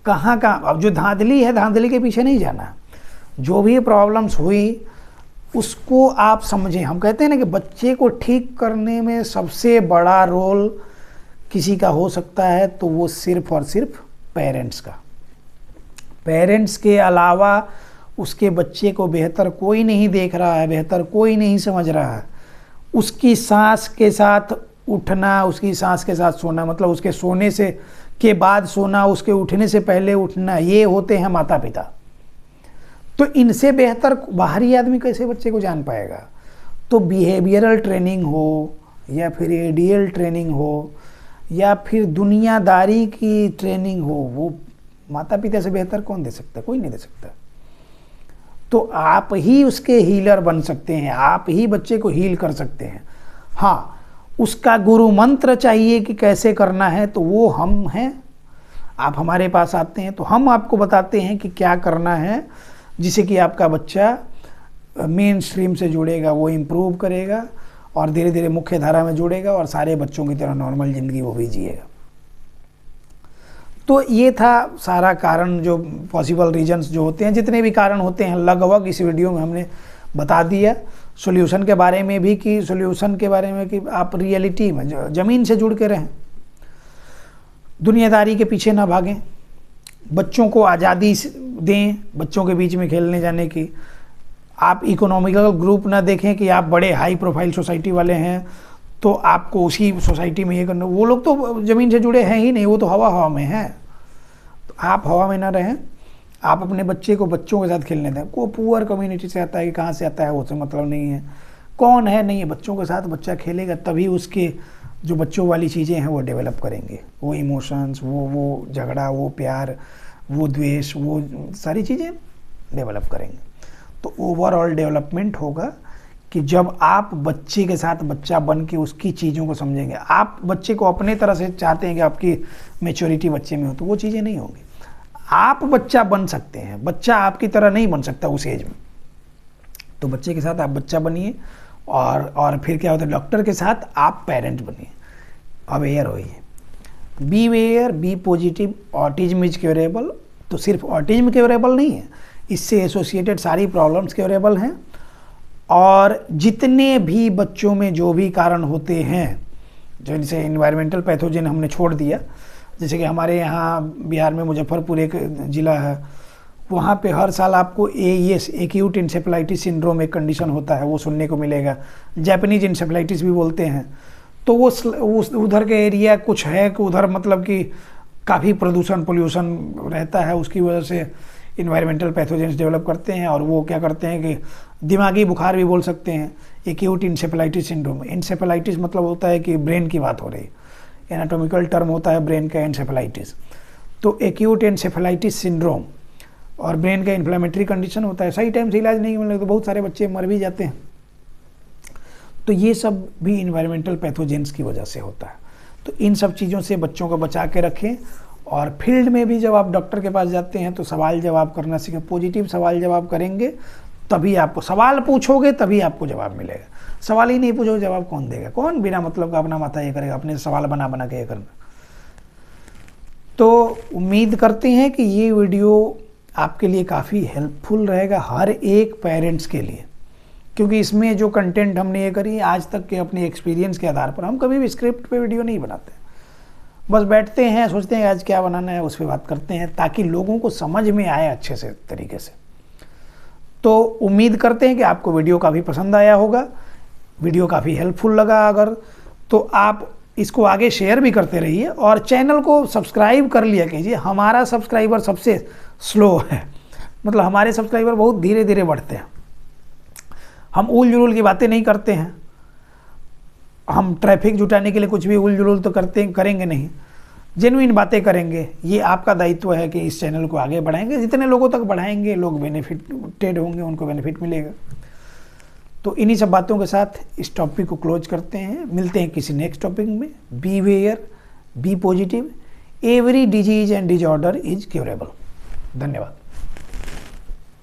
कहाँ अब जो धांधली है, धांधली के पीछे नहीं जाना। जो भी प्रॉब्लम्स हुई उसको आप समझें। हम कहते हैं ना कि बच्चे को ठीक करने में सबसे बड़ा रोल किसी का हो सकता है, तो वो सिर्फ और सिर्फ पेरेंट्स का। पेरेंट्स के अलावा उसके बच्चे को बेहतर कोई नहीं देख रहा है, बेहतर कोई नहीं समझ रहा है। उसकी सांस के साथ उठना, उसकी सांस के साथ सोना, मतलब उसके सोने से के बाद सोना, उसके उठने से पहले उठना, ये होते हैं माता पिता। तो इनसे बेहतर बाहरी आदमी कैसे बच्चे को जान पाएगा। तो बिहेवियरल ट्रेनिंग हो, या फिर एडीएल ट्रेनिंग हो, या फिर दुनियादारी की ट्रेनिंग हो, वो माता पिता से बेहतर कौन दे सकता है? कोई नहीं दे सकता। तो आप ही उसके हीलर बन सकते हैं, आप ही बच्चे को हील कर सकते हैं। हाँ, उसका गुरु मंत्र चाहिए कि कैसे करना है, तो वो हम हैं। आप हमारे पास आते हैं तो हम आपको बताते हैं कि क्या करना है, जिससे कि आपका बच्चा मेन स्ट्रीम से जुड़ेगा, वो इम्प्रूव करेगा और धीरे धीरे मुख्य धारा में जुड़ेगा और सारे बच्चों की तरह नॉर्मल ज़िंदगी वो भी जिएगा। तो ये था सारा कारण, जो पॉसिबल रीजंस जो होते हैं, जितने भी कारण होते हैं लगभग इस वीडियो में हमने बता दिया। सॉल्यूशन के बारे में भी, कि सॉल्यूशन के बारे में कि आप रियलिटी में ज़मीन से जुड़ के रहें, दुनियादारी के पीछे ना भागें, बच्चों को आज़ादी दें बच्चों के बीच में खेलने जाने की। आप इकोनॉमिकल ग्रुप ना देखें कि आप बड़े हाई प्रोफाइल सोसाइटी वाले हैं तो आपको उसी सोसाइटी में ये करना। वो लोग तो ज़मीन से जुड़े हैं ही नहीं, वो तो हवा हवा में हैं। तो आप हवा में ना रहें, आप अपने बच्चे को बच्चों के साथ खेलने दें। को पुअर कम्युनिटी से आता है कि कहाँ से आता है, वो से मतलब नहीं है, कौन है नहीं है, बच्चों के साथ बच्चा खेलेगा तभी उसके जो बच्चों वाली चीज़ें हैं वो डेवलप करेंगे। वो इमोशंस, वो झगड़ा, वो प्यार, वो द्वेष, वो सारी चीज़ें डेवलप करेंगे। तो ओवरऑल डेवलपमेंट होगा कि जब आप बच्चे के साथ बच्चा बन के उसकी चीज़ों को समझेंगे। आप बच्चे को अपने तरह से चाहते हैं कि आपकी मैच्योरिटी बच्चे में हो, तो वो चीज़ें नहीं होंगी। आप बच्चा बन सकते हैं, बच्चा आपकी तरह नहीं बन सकता उस एज में। तो बच्चे के साथ आप बच्चा बनिए, और फिर क्या होता है, डॉक्टर के साथ आप पेरेंट बनिए। अवेयर होइए, be aware, be positive. Autism is curable. तो सिर्फ ऑटिज्म क्योरेबल नहीं है, इससे एसोसिएटेड सारी प्रॉब्लम्स क्योरेबल हैं। और जितने भी बच्चों में जो भी कारण होते हैं, जैसे इन्वायरमेंटल पैथोजन हमने छोड़ दिया, जैसे कि हमारे यहाँ बिहार में मुजफ्फरपुर एक ज़िला है, वहाँ पे हर साल आपको AES, एक्यूट इंसेफेलाइटिस सिंड्रोम एक कंडीशन होता है, वो सुनने को मिलेगा। जापानीज इंसेफेलाइटिस भी बोलते हैं। तो वो उधर के एरिया कुछ है कि उधर मतलब कि काफ़ी पोल्यूशन रहता है, उसकी वजह से इन्वायरमेंटल पैथोजेंस डेवलप करते हैं। और वो क्या करते हैं कि दिमागी बुखार भी बोल सकते हैं, एक्यूट इंसेफेलाइटिस सिंड्रोम। इंसेफेलाइटिस मतलब होता है कि ब्रेन की बात हो रही, एनाटॉमिकल टर्म होता है ब्रेन का एन्सेफेलाइटिस। तो एक्यूट एन्सेफेलाइटिस सिंड्रोम और ब्रेन का इन्फ्लेमेटरी कंडीशन होता है, सही टाइम से इलाज नहीं मिलने तो बहुत सारे बच्चे मर भी जाते हैं। तो ये सब भी इन्वायरमेंटल पैथोजेंस की वजह से होता है। तो इन सब चीज़ों से बच्चों को बचा के रखें। और फील्ड में भी जब आप डॉक्टर के पास जाते हैं तो सवाल जवाब करना सीखें। पॉजिटिव सवाल जवाब करेंगे तभी आपको, सवाल पूछोगे तभी आपको जवाब मिलेगा। सवाल ही नहीं पूछोगे जवाब कौन देगा? कौन बिना मतलब का अपना माथा ये करेगा, अपने सवाल बना बना के ये करना। तो उम्मीद करते हैं कि ये वीडियो आपके लिए काफ़ी हेल्पफुल रहेगा, हर एक पेरेंट्स के लिए। क्योंकि इसमें जो कंटेंट हमने ये करी आज तक के अपने एक्सपीरियंस के आधार पर, हम कभी भी स्क्रिप्ट पे वीडियो नहीं बनाते, बस बैठते हैं सोचते हैं आज क्या बनाना है उस पर बात करते हैं ताकि लोगों को समझ में आए अच्छे से तरीके से। तो उम्मीद करते हैं कि आपको वीडियो काफ़ी पसंद आया होगा, वीडियो काफ़ी हेल्पफुल लगा अगर तो आप इसको आगे शेयर भी करते रहिए और चैनल को सब्सक्राइब कर लिया कीजिए। हमारा सब्सक्राइबर सबसे स्लो है, मतलब हमारे सब्सक्राइबर बहुत धीरे धीरे बढ़ते हैं। हम उल जुलूल की बातें नहीं करते हैं, हम ट्रैफिक जुटाने के लिए कुछ भी उल जुलूल तो करेंगे नहीं, जेन्युइन बातें करेंगे। ये आपका दायित्व है कि इस चैनल को आगे बढ़ाएंगे, जितने लोगों तक बढ़ाएंगे लोग बेनिफिटेड होंगे, उनको बेनिफिट मिलेगा। तो इन्हीं सब बातों के साथ इस टॉपिक को क्लोज करते हैं, मिलते हैं किसी नेक्स्ट टॉपिक में। Be aware, be positive, every disease and disorder is curable. धन्यवाद।